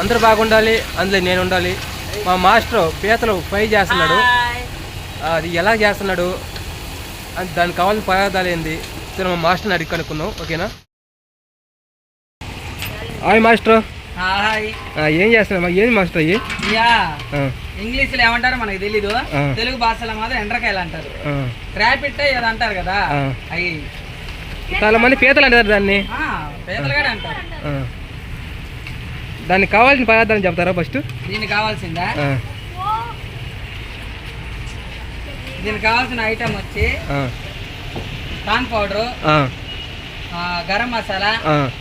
అందరూ బాగుండాలి, అందులో నేను ఉండాలి. మా మాస్టర్ పీతలు ఫ్రై చేస్తున్నాడు. అది ఎలా చేస్తున్నాడు అని దానికి కావాల్సిన పదార్థాలు ఏంది సరే మా మాస్టర్ని అడిగి కనుక్కుందాం. ఓకేనా? Hi master. ఏం చేస్తున్నా? ఏంది మాస్టర్ అయ్యి? ఇంగ్లీష్ లో ఏమంటారో మనకి తెలీదు, తెలుగు భాషలో మాత్రం ఎండ్రకాయలు అంటారు. ర్యాపిట్ ఏదో అంటారు కదా, అవి చాలా మంది పీతలు అంటారు దాన్ని. పీతలు కూడా అంటారు. దానికి కావాల్సిన పదార్థాలు చెప్తారా ఫస్ట్? దీనికి కావాల్సిందా? దీనికి కావాల్సిన ఐటమ్ వచ్చి corn powder, garam masala,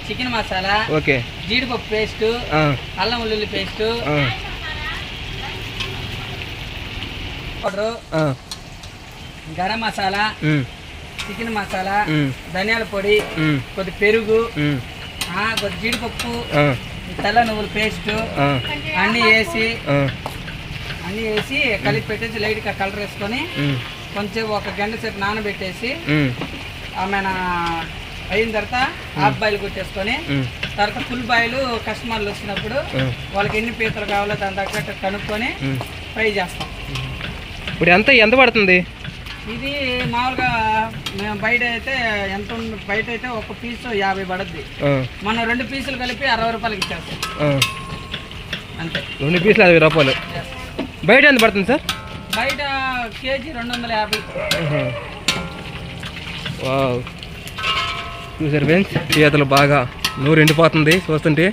chicken masala, okay, జీడిపప్పు పేస్ట్, అల్లం ఉల్లుల్లి paste, powder, garam masala, chicken masala, ధనియాల పొడి, కొద్ది పెరుగు, కొద్ది జీడిపప్పు, తెల్ల నువ్వుల పేస్ట్ అన్నీ వేసి కలిపి పెట్టేసి లైట్గా కలర్ వేసుకొని కొంచెం 1 గంట సేపు నానబెట్టేసి ఆమె అయిన తర్వాత హాఫ్ బాయిల్ కొట్టేసుకొని తర్వాత ఫుల్ బాయిల్ కస్టమర్లు వచ్చినప్పుడు వాళ్ళకి ఎన్ని పీతలు కావాలో దాని తగ్గట్టు కనుక్కొని ఫ్రై చేస్తాం. ఇప్పుడు ఎంత పడుతుంది ఇది? మామూలుగా మేము బయట అయితే బయట అయితే ఒక పీసు 50 పడుద్ది. మనం 2 పీసులు కలిపి 60 రూపాయలకి ఇచ్చేస్తాం అంతే. 2 పీసులు 60 రూపాయలు. బయట ఎంత పడుతుంది సార్? బయట కేజీ 250. వావ్, చూసారు ఫ్రెండ్స్, పీతలు బాగా నూరు ఎండిపోతుంది చూస్తుంటే.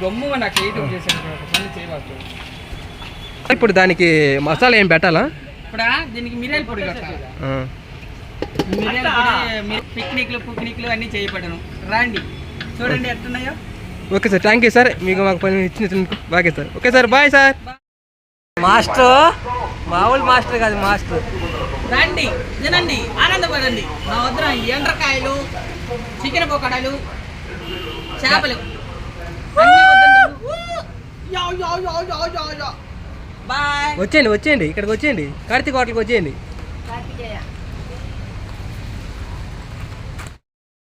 గమ్ముగా నాకు యూట్యూబ్ చేసాను పని చేయవచ్చు. ఇప్పుడు దానికి మసాలా ఏం పెట్టాలా? ఇప్పుడు దీనికి మిరియాల పొడి కట్టాలి. మిరియాల పొడి పిక్నిక్లు అన్నీ చేయబడను. రాండి చూడండి ఎట్టున్నాయో. Okay sir, thank you sir, మీకు మాకు పని ఇచ్చినందుకు. బాగా sir. Okay sir, bye sir. Master మామూలు మాస్టర్ కాదు, మాస్టర్. రండి తినండి ఆనందపడండి. నా వద్ద ఎండ్రకాయలు, చికెన్ పొకడాలు, చేపలు వచ్చేయండి ఇక్కడికి వచ్చేయండి, కార్తీక్ హోటల్కి వచ్చేయండి.